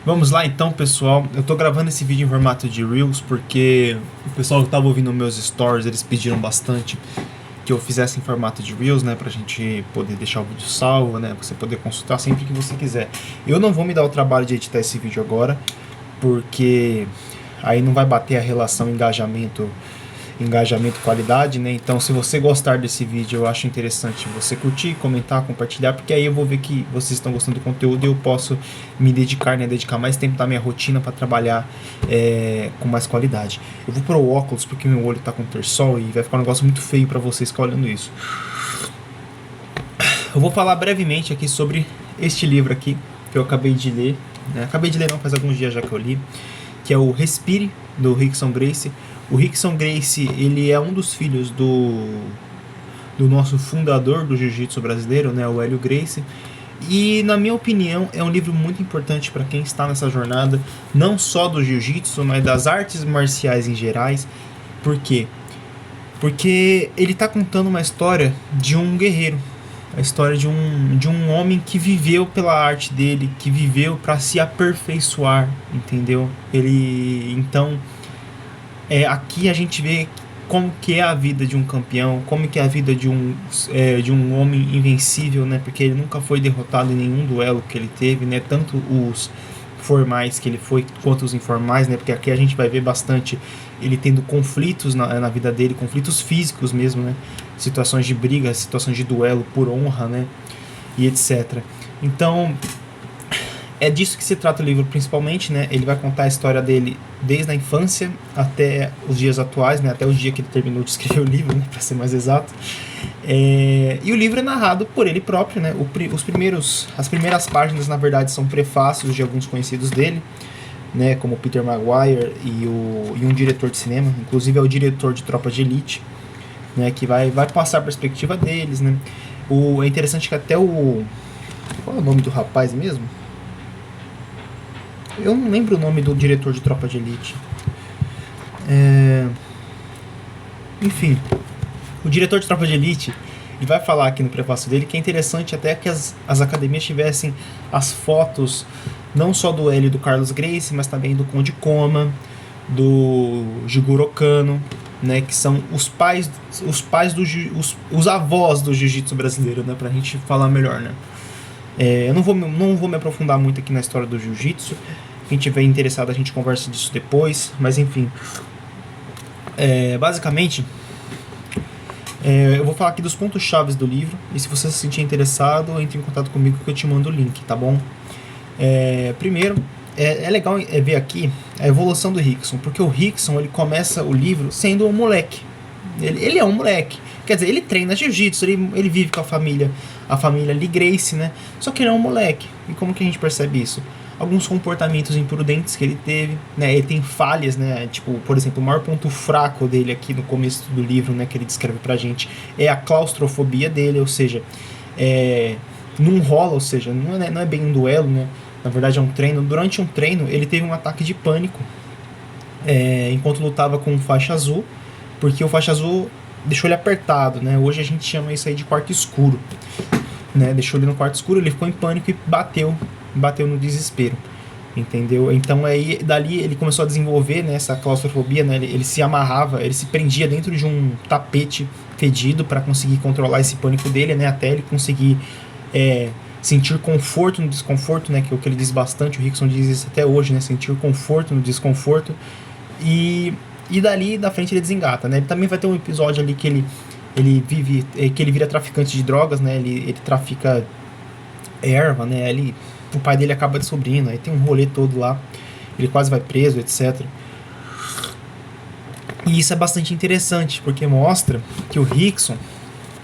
Vamos lá então, pessoal. Eu tô gravando esse vídeo em formato de Reels porque o pessoal que tava ouvindo meus stories, eles pediram bastante que eu fizesse em formato de Reels, né, pra gente poder deixar o vídeo salvo, né, você poder consultar sempre que você quiser. Eu não vou me dar o trabalho de editar esse vídeo agora, porque aí não vai bater a relação engajamento-qualidade, né? Então, se você gostar desse vídeo, eu acho interessante você curtir, comentar, compartilhar, porque aí eu vou ver que vocês estão gostando do conteúdo e eu posso me dedicar, né? Dedicar mais tempo da minha rotina para trabalhar com mais qualidade. Eu vou pôr o óculos porque meu olho tá com terçol e vai ficar um negócio muito feio para vocês que olhando isso. Eu vou falar brevemente aqui sobre este livro aqui que eu acabei de ler, né? Acabei de ler não, faz alguns dias já que eu li, que é o Respire, do Rickson Gracie. O Rickson Gracie, ele é um dos filhos do nosso fundador do jiu-jitsu brasileiro, né, o Hélio Gracie. E, na minha opinião, é um livro muito importante para quem está nessa jornada, não só do jiu-jitsu, mas das artes marciais em gerais. Por quê? Porque ele está contando uma história de um guerreiro, a história de um homem que viveu pela arte dele, que viveu para se aperfeiçoar, entendeu? Então, aqui a gente vê como que é a vida de um campeão, como que é a vida de um homem invencível, né? Porque ele nunca foi derrotado em nenhum duelo que ele teve, né? Tanto os formais que ele foi, quanto os informais, né? Porque aqui a gente vai ver bastante ele tendo conflitos na vida dele, conflitos físicos mesmo, né? Situações de briga, situações de duelo por honra, né? E etc. Então, é disso que se trata o livro principalmente, né? Ele vai contar a história dele desde a infância até os dias atuais, né? Até o dia que ele terminou de escrever o livro, né? Para ser mais exato. E o livro é narrado por ele próprio, né? As primeiras páginas, na verdade, são prefácios de alguns conhecidos dele, né? Como Peter Maguire e um diretor de cinema, inclusive é o diretor de Tropa de Elite, né? Que vai passar a perspectiva deles, né? É interessante que até o... Qual é o nome do rapaz mesmo? Eu não lembro o nome do diretor de Tropa de Elite. Enfim, o diretor de Tropa de Elite, ele vai falar aqui no prefácio dele que é interessante até que as academias tivessem as fotos não só do Hélio e do Carlos Gracie, mas também do Conde Koma, do Jigoro Kano, né, que são os pais os avós do jiu-jitsu brasileiro, né, pra gente falar melhor, né. Eu não vou me aprofundar muito aqui na história do jiu-jitsu. Quem tiver interessado, a gente conversa disso depois. Mas enfim, basicamente, eu vou falar aqui dos pontos chaves do livro. E se você se sentir interessado, entre em contato comigo que eu te mando o link, tá bom? Primeiro, é legal ver aqui a evolução do Rickson, porque o Rickson, ele começa o livro sendo um moleque. Ele é um moleque. Quer dizer, ele treina jiu-jitsu, ele vive com a família Lee Gracie, né? Só que ele é um moleque. E como que a gente percebe isso? Alguns comportamentos imprudentes que ele teve, né? Ele tem falhas, né? Tipo, por exemplo, o maior ponto fraco dele aqui no começo do livro, né? Que ele descreve pra gente é a claustrofobia dele, ou seja, não rola, ou seja, não é bem um duelo, né? Na verdade é um treino. Durante um treino, ele teve um ataque de pânico enquanto lutava com o faixa azul, porque o faixa azul deixou ele apertado, né? Hoje a gente chama isso aí de quarto escuro, né? Deixou ele no quarto escuro, ele ficou em pânico e bateu no desespero, entendeu? Então aí dali ele começou a desenvolver, né, essa claustrofobia, né? Ele se amarrava, ele se prendia dentro de um tapete fedido para conseguir controlar esse pânico dele, né? Até ele conseguir sentir conforto no desconforto, né? Que é o que ele diz bastante, o Rickson diz isso até hoje, né? Sentir conforto no desconforto. E dali da frente ele desengata, né? Ele também vai ter um episódio ali que ele vira traficante de drogas, né? Ele trafica erva, né? O pai dele acaba descobrindo, aí tem um rolê todo lá, ele quase vai preso, etc. E isso é bastante interessante, porque mostra que o Rickson,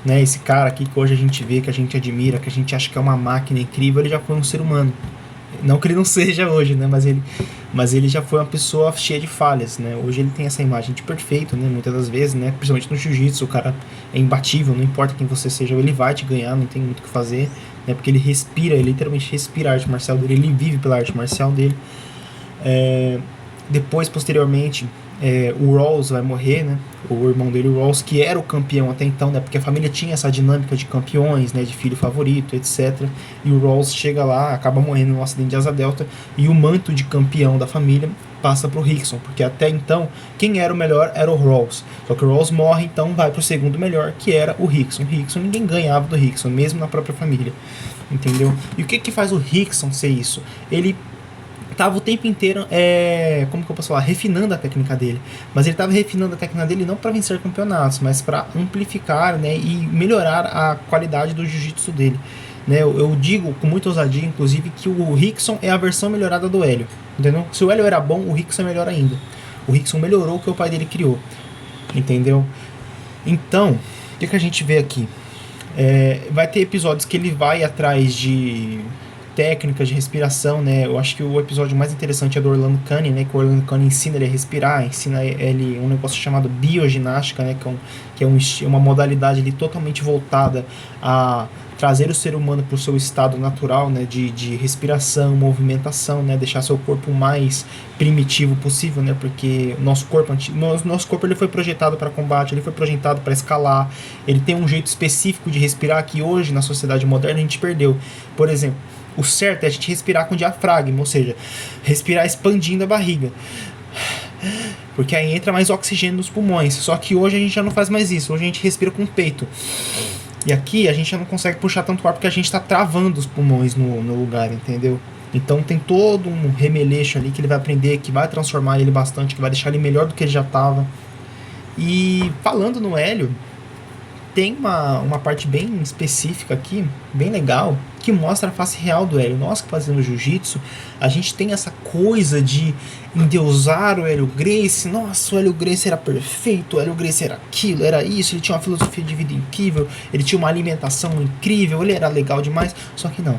né? Esse cara aqui que hoje a gente vê, que a gente admira, que a gente acha que é uma máquina incrível, ele já foi um ser humano. Não que ele não seja hoje, né? Mas ele já foi uma pessoa cheia de falhas, né? Hoje ele tem essa imagem de perfeito, né? Muitas das vezes, né? Principalmente no jiu-jitsu, o cara é imbatível, não importa quem você seja, ele vai te ganhar, não tem muito o que fazer, né? Porque ele literalmente respira a arte marcial dele, ele vive pela arte marcial dele. Depois, posteriormente, o Rawls vai morrer, né? O irmão dele, o Rawls, que era o campeão até então, né? Porque a família tinha essa dinâmica de campeões, né? De filho favorito, etc. E o Rawls chega lá, acaba morrendo num acidente de asa delta, e o manto de campeão da família passa pro Rickson, porque até então quem era o melhor era o Rawls. Só que o Rawls morre, então vai pro segundo melhor, que era o Rickson. O Rickson, ninguém ganhava do Rickson, mesmo na própria família. Entendeu? E o que faz o Rickson ser isso? Ele tava o tempo inteiro, como que eu posso falar, refinando a técnica dele. Mas ele tava refinando a técnica dele não para vencer campeonatos, mas para amplificar, né, e melhorar a qualidade do jiu-jitsu dele. Né, eu digo com muita ousadia, inclusive, que o Rickson é a versão melhorada do Hélio. Entendeu? Se o Hélio era bom, o Rickson é melhor ainda. O Rickson melhorou o que o pai dele criou. Entendeu? Então, o que a gente vê aqui? Vai ter episódios que ele vai atrás de técnicas de respiração, né? Eu acho que o episódio mais interessante é do Orlando Cunningham, né? Que o Orlando Cunningham ensina ele a respirar, ensina ele um negócio chamado bioginástica, né? Que é uma modalidade ali totalmente voltada a trazer o ser humano para o seu estado natural, né? De respiração, movimentação, né? Deixar seu corpo o mais primitivo possível, né? Porque nosso corpo ele foi projetado para combate, ele foi projetado para escalar, ele tem um jeito específico de respirar que hoje na sociedade moderna a gente perdeu. Por exemplo, o certo é a gente respirar com diafragma, ou seja, respirar expandindo a barriga, porque aí entra mais oxigênio nos pulmões. Só que hoje a gente já não faz mais isso, hoje a gente respira com o peito. E aqui a gente já não consegue puxar tanto ar porque a gente está travando os pulmões no lugar, entendeu? Então tem todo um remeleixo ali que ele vai aprender, que vai transformar ele bastante, que vai deixar ele melhor do que ele já estava. E falando no Hélio, tem uma parte bem específica aqui, bem legal, que mostra a face real do Hélio. Nós que fazemos jiu-jitsu, a gente tem essa coisa de endeusar o Hélio Gracie. Nossa, o Hélio Gracie era perfeito, o Hélio Gracie era aquilo, era isso, ele tinha uma filosofia de vida incrível, ele tinha uma alimentação incrível, ele era legal demais. Só que não.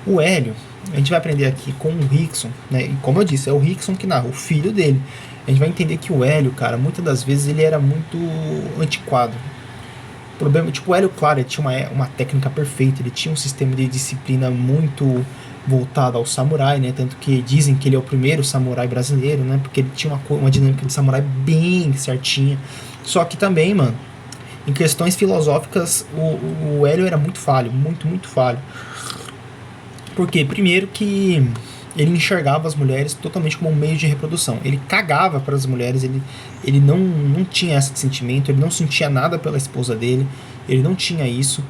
O Hélio, a gente vai aprender aqui com o Rickson, né? E como eu disse, é o Rickson que narra, o filho dele. A gente vai entender que o Hélio, cara, muitas das vezes ele era muito antiquado. Problema, tipo, o Hélio, claro, ele tinha uma técnica perfeita, ele tinha um sistema de disciplina muito voltado ao samurai, né? Tanto que dizem que ele é o primeiro samurai brasileiro, né? Porque ele tinha uma dinâmica de samurai bem certinha. Só que também, mano, em questões filosóficas, o Hélio era muito falho, muito falho. Por quê? Primeiro que ele enxergava as mulheres totalmente como um meio de reprodução. Ele cagava para as mulheres, ele não tinha esse sentimento, ele não sentia nada pela esposa dele, ele não tinha isso.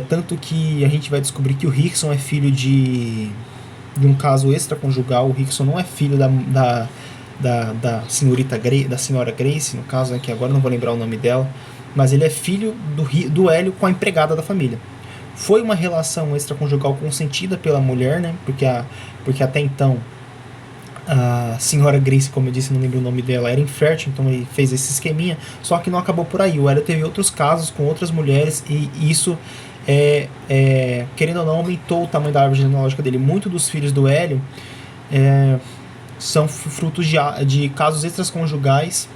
Tanto que a gente vai descobrir que o Rickson é filho de um caso extraconjugal. O Rickson não é filho da senhora Gracie, no caso, né, que agora não vou lembrar o nome dela, mas ele é filho do Hélio com a empregada da família. Foi uma relação extraconjugal consentida pela mulher, né? Porque até então a senhora Gracie, como eu disse, não lembro o nome dela, era infértil, então ele fez esse esqueminha. Só que não acabou por aí. O Hélio teve outros casos com outras mulheres e isso, querendo ou não, aumentou o tamanho da árvore genealógica dele. Muitos dos filhos do Hélio são frutos de casos extraconjugais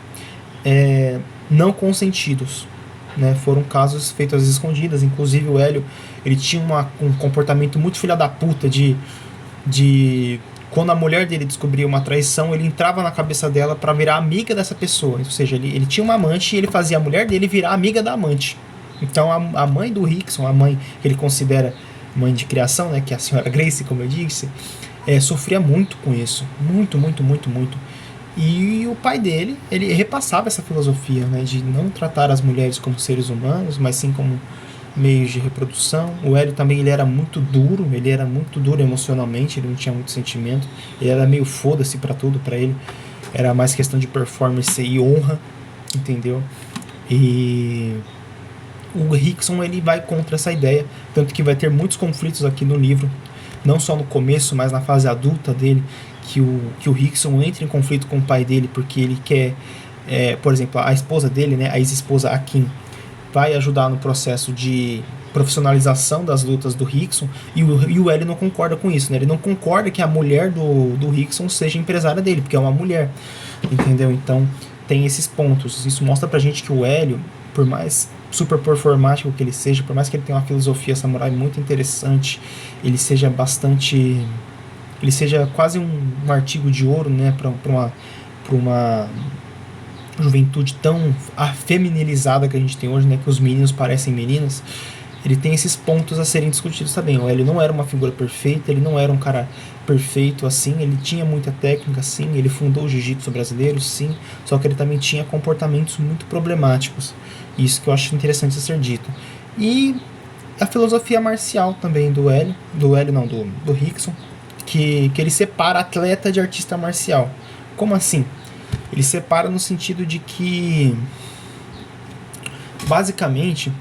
não consentidos. Né, foram casos feitos às escondidas. Inclusive o Hélio, ele tinha um comportamento muito filha da puta de quando a mulher dele descobria uma traição, ele entrava na cabeça dela para virar amiga dessa pessoa. Ou seja, ele tinha uma amante e ele fazia a mulher dele virar amiga da amante. Então a mãe do Rickson, a mãe que ele considera mãe de criação, né, que é a senhora Gracie, como eu disse, sofria muito com isso. Muito. E o pai dele, ele repassava essa filosofia, né, de não tratar as mulheres como seres humanos, mas sim como meios de reprodução. O Hélio também, ele era muito duro emocionalmente, ele não tinha muito sentimento, ele era meio foda-se pra tudo, pra ele era mais questão de performance e honra, entendeu? E o Rickson, ele vai contra essa ideia, tanto que vai ter muitos conflitos aqui no livro, não só no começo, mas na fase adulta dele, que o Rickson entra em conflito com o pai dele, porque ele quer, por exemplo, a esposa dele, né, a ex-esposa Akin, vai ajudar no processo de profissionalização das lutas do Rickson, e o Hélio não concorda com isso, né? Ele não concorda que a mulher do Rickson seja empresária dele, porque é uma mulher, entendeu? Então tem esses pontos. Isso mostra pra gente que o Hélio, por mais super performático que ele seja, por mais que ele tenha uma filosofia samurai muito interessante, ele seja quase um artigo de ouro, né, para para uma juventude tão afeminilizada que a gente tem hoje, né, que os meninos parecem meninas, ele tem esses pontos a serem discutidos também. O Hélio não era uma figura perfeita, ele não era um cara perfeito assim, ele tinha muita técnica sim, ele fundou o jiu-jitsu brasileiro sim, só que ele também tinha comportamentos muito problemáticos. Isso que eu acho interessante ser dito. E a filosofia marcial também do Rickson, que ele separa atleta de artista marcial. Como assim? Ele separa no sentido de que, basicamente,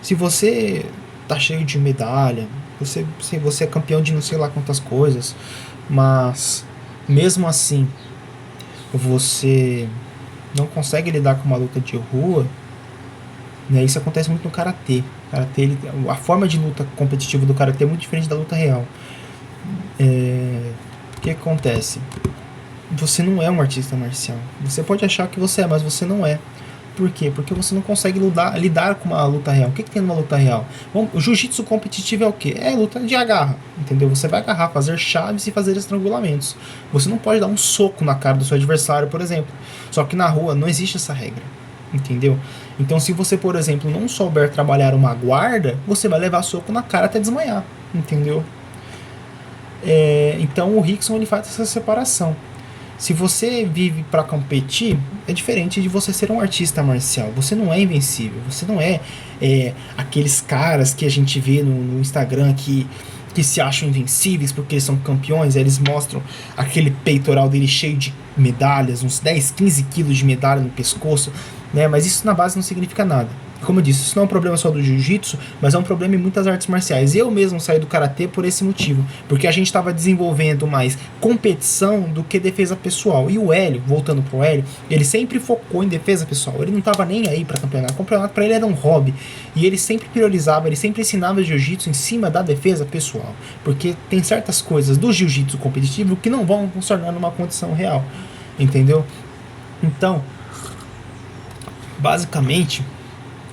se você tá cheio de medalha, você é campeão de não sei lá quantas coisas, mas mesmo assim você não consegue lidar com uma luta de rua, né? Isso acontece muito no karatê. A forma de luta competitiva do karatê é muito diferente da luta real. O que acontece? Você não é um artista marcial. Você pode achar que você é, mas você não é. Por quê? Porque você não consegue lidar com uma luta real. O que tem numa luta real? Bom, o jiu-jitsu competitivo é o quê? É luta de agarra, entendeu? Você vai agarrar, fazer chaves e fazer estrangulamentos. Você não pode dar um soco na cara do seu adversário, por exemplo. Só que na rua não existe essa regra, entendeu? Então se você, por exemplo, não souber trabalhar uma guarda, você vai levar soco na cara até desmaiar, entendeu? Então o Rickson ele faz essa separação. Se você vive para competir, é diferente de você ser um artista marcial. Você não é invencível. Você não é aqueles caras que a gente vê no Instagram que se acham invencíveis porque eles são campeões. Aí eles mostram aquele peitoral dele cheio de medalhas, uns 10, 15 quilos de medalha no pescoço, né? Mas isso na base não significa nada. Como eu disse, isso não é um problema só do jiu-jitsu, mas é um problema em muitas artes marciais. Eu mesmo saí do karatê por esse motivo, porque a gente estava desenvolvendo mais competição do que defesa pessoal. E o Hélio, voltando pro Hélio, ele sempre focou em defesa pessoal. Ele não estava nem aí para campeonato. O campeonato para ele era um hobby. E ele sempre priorizava, ele sempre ensinava jiu-jitsu em cima da defesa pessoal. Porque tem certas coisas do jiu-jitsu competitivo que não vão funcionar numa condição real. Entendeu? Então, basicamente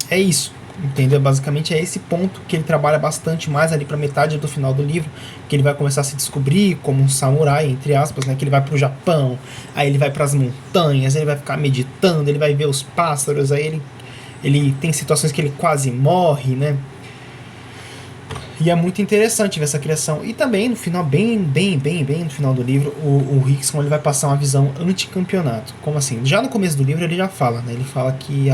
é isso, entendeu? Basicamente é esse ponto que ele trabalha bastante mais ali pra metade do final do livro, que ele vai começar a se descobrir como um samurai, entre aspas, né? Que ele vai pro Japão, aí ele vai pras montanhas, ele vai ficar meditando, ele vai ver os pássaros, aí ele tem situações que ele quase morre, né? E é muito interessante ver essa criação. E também no final, bem no final do livro, o Rickson ele vai passar uma visão anticampeonato. Como assim? Já no começo do livro ele já fala, né? Ele fala que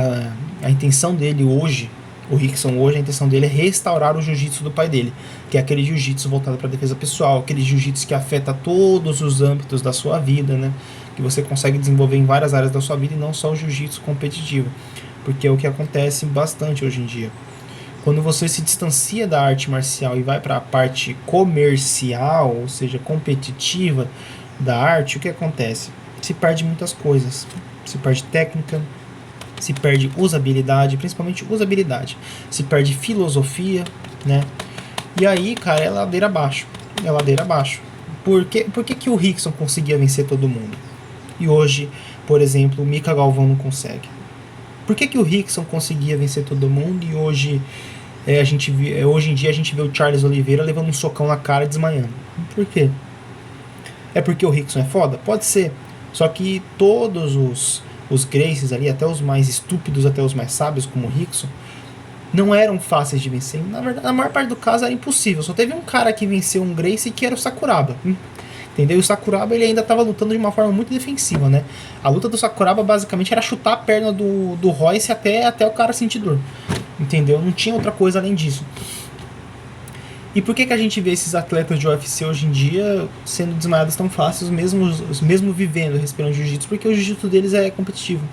a intenção dele hoje, o Rickson hoje, a intenção dele é restaurar o jiu-jitsu do pai dele, que é aquele jiu-jitsu voltado para defesa pessoal, aquele jiu-jitsu que afeta todos os âmbitos da sua vida, né? Que você consegue desenvolver em várias áreas da sua vida e não só o jiu-jitsu competitivo, porque é o que acontece bastante hoje em dia. Quando você se distancia da arte marcial e vai para a parte comercial, ou seja, competitiva da arte, o que acontece? Se perde muitas coisas. Se perde técnica, se perde usabilidade, principalmente usabilidade. Se perde filosofia, né? E aí, cara, é ladeira abaixo. É ladeira abaixo. Por que o Rickson conseguia vencer todo mundo? E hoje, por exemplo, o Mika Galvão não consegue? Por que o Rickson conseguia vencer todo mundo e hoje hoje em dia a gente vê o Charles Oliveira levando um socão na cara e desmaiando? Por quê? É porque o Rickson é foda? Pode ser. Só que todos os Gracies ali, até os mais estúpidos, até os mais sábios, como o Rickson, não eram fáceis de vencer. Na verdade, na maior parte do caso era impossível. Só teve um cara que venceu um Gracie, que era o Sakuraba. Entendeu? E o Sakuraba ele ainda estava lutando de uma forma muito defensiva, né? A luta do Sakuraba basicamente era chutar a perna do Royce até o cara sentir dor. Entendeu? Não tinha outra coisa além disso. E por que a gente vê esses atletas de UFC hoje em dia sendo desmaiados tão fáceis, mesmo vivendo, respirando jiu-jitsu? Porque o jiu-jitsu deles é competitivo.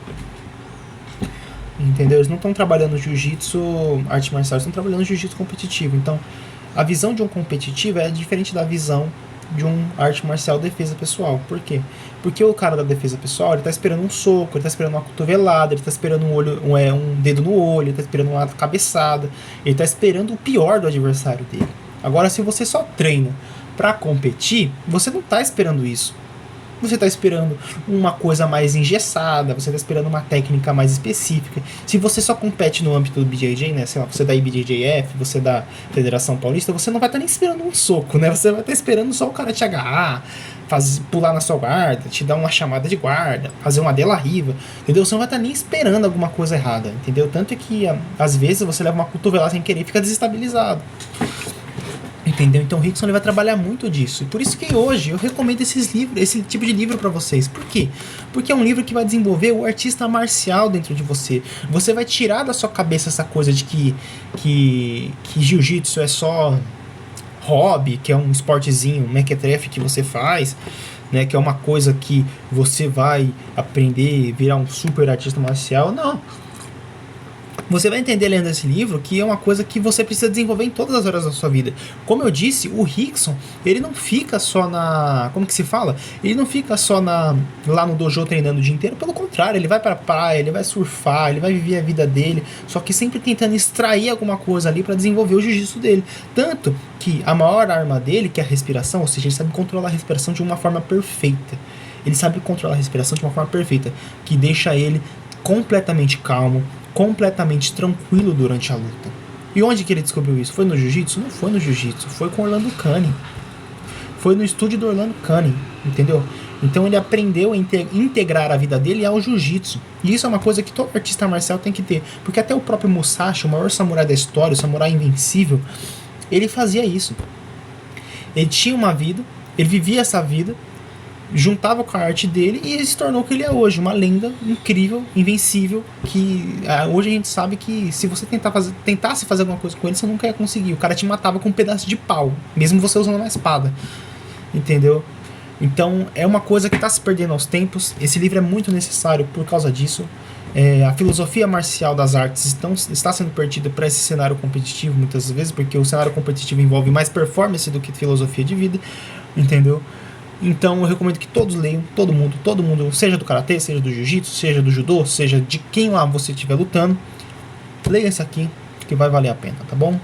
Entendeu? Eles não estão trabalhando jiu-jitsu, arte marcial, eles estão trabalhando jiu-jitsu competitivo. Então, a visão de um competitivo é diferente da visão de um arte marcial defesa pessoal. Por quê? Porque o cara da defesa pessoal, ele tá esperando um soco, ele tá esperando uma cotovelada, ele tá esperando um dedo no olho, ele tá esperando uma cabeçada, ele tá esperando o pior do adversário dele. Agora, se você só treina pra competir, você não tá esperando isso. Você tá esperando uma coisa mais engessada, você tá esperando uma técnica mais específica. Se você só compete no âmbito do BJJ, né, sei lá, você é da IBJJF, você é da Federação Paulista, você não vai estar nem esperando um soco, né? Você vai estar esperando só o cara te agarrar, pular na sua guarda, te dar uma chamada de guarda, fazer uma dela riva, entendeu? Você não vai estar nem esperando alguma coisa errada, entendeu? Tanto é que às vezes você leva uma cotovelada sem querer e fica desestabilizado. Entendeu? Então o Rickson ele vai trabalhar muito disso. E por isso que hoje eu recomendo esse tipo de livro para vocês. Por quê? Porque é um livro que vai desenvolver o artista marcial dentro de você. Você vai tirar da sua cabeça essa coisa de que jiu-jitsu é só hobby, que é um esportezinho, um mequetrefe que você faz, né? Que é uma coisa que você vai aprender, virar um super artista marcial. Não. Você vai entender lendo esse livro que é uma coisa que você precisa desenvolver em todas as áreas da sua vida. Como eu disse, o Rickson, ele não fica só na... Como que se fala? Ele não fica só lá no dojo treinando o dia inteiro. Pelo contrário, ele vai pra praia, ele vai surfar, ele vai viver a vida dele. Só que sempre tentando extrair alguma coisa ali para desenvolver o jiu-jitsu dele. Tanto que a maior arma dele, que é a respiração, ou seja, ele sabe controlar a respiração de uma forma perfeita. Ele sabe controlar a respiração de uma forma perfeita, que deixa ele completamente calmo, completamente tranquilo durante a luta. E onde que ele descobriu isso? Foi no jiu-jitsu? Não foi no jiu-jitsu, foi com Orlando Canning. Foi no estúdio do Orlando Canning, entendeu? Então ele aprendeu a integrar a vida dele ao jiu-jitsu. E isso é uma coisa que todo artista marcial tem que ter. Porque até o próprio Musashi, o maior samurai da história, o samurai invencível, ele fazia isso. Ele tinha uma vida, ele vivia essa vida, juntava com a arte dele e ele se tornou o que ele é hoje, uma lenda incrível, invencível, que hoje a gente sabe que se você tentasse fazer alguma coisa com ele, você nunca ia conseguir. O cara te matava com um pedaço de pau, mesmo você usando uma espada, entendeu? Então é uma coisa que está se perdendo aos tempos. Esse livro é muito necessário por causa disso. A filosofia marcial das artes está sendo perdida para esse cenário competitivo muitas vezes, porque o cenário competitivo envolve mais performance do que filosofia de vida, entendeu? Então eu recomendo que todos leiam, todo mundo, seja do karatê, seja do jiu-jitsu, seja do judô, seja de quem lá você estiver lutando, leia esse aqui que vai valer a pena, tá bom?